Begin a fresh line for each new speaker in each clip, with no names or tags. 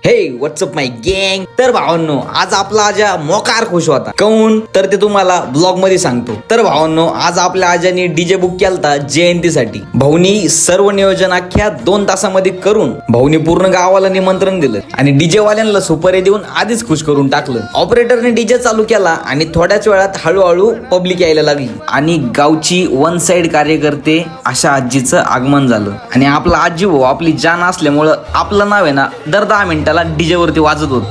हे व्हॉट्सअप माय गँग. तर भावांनो, आज आपला आजा मोकार खुश होता. काऊन तर ते तुम्हाला ब्लॉग मध्ये सांगतो. तर भावांनो, आज आपल्या आजाने डीजे बुक केलता जयंतीसाठी. भाऊनी सर्व नियोजन अख्ख्या 2 तासामध्ये करून भाऊनी पूर्ण गावाला निमंत्रण दिलं आणि डीजे वाल्यांना सुपारी देऊन आधीच खुश करून टाकलं. ऑपरेटरने डीजे चालू केला आणि थोड्याच वेळात हळूहळू पब्लिक यायला लागली आणि गावची वन साइड कार्यकर्ते अशा आजीचं आगमन झालं. आणि आपला आजी भाऊ आपली जान असल्यामुळं आपलं नाव आहे ना दर 10 मिनिटाला डीजे वरती वाजत होत.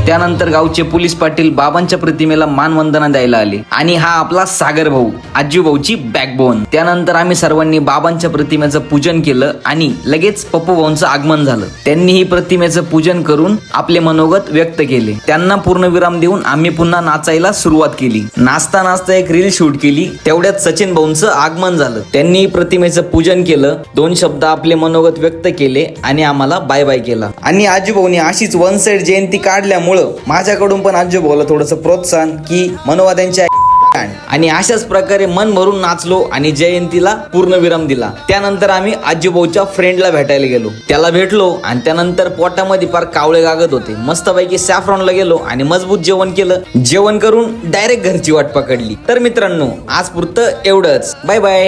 त्यानंतर गावचे पोलीस पाटील बाबांच्या प्रतिमेला मानवंदना द्यायला आले आणि हा आपला सागर भाऊ, आजी भाऊची बॅकबोन. त्यानंतर आम्ही सर्वांनी बाबांच्या प्रतिमेचं पूजन केलं आणि लगेच पप्पू भाऊंचं आगमन झालं. त्यांनीही प्रतिमेचं पूजन करून आपले मनोगत व्यक्त केले. त्यांना पूर्णविराम देऊन आम्ही पुन्हा नाचायला सुरुवात केली. नाचता नाचता एक रील शूट केली. तेवढ्यात सचिन भाऊंचं आगमन झालं. त्यांनी प्रतिमेचं पूजन केलं, 2 शब्द आपले मनोगत व्यक्त केले आणि आम्हाला बाय बाय केला. आणि आजी भाऊनी अशीच वन साइड जयंती काढल्यामुळं माझ्याकडून पण आजी भाऊला थोडंसं प्रोत्साहन की मनोवाद्यांच्या आणि अशाच प्रकारे मन भरून नाचलो आणि जयंतीला पूर्ण विराम दिला. त्यानंतर आम्ही आजी भाऊच्या फ्रेंडला भेटायला गेलो. त्याला भेटलो आणि त्यानंतर पोटामध्ये फार कावळे गागत होते. मस्तपैकी सॅफ्रॉनला गेलो आणि मजबूत जेवण केलं. जेवण करून डायरेक्ट घरची वाट पकडली. तर मित्रांनो, आज पुरतं एवढंच. Bye bye.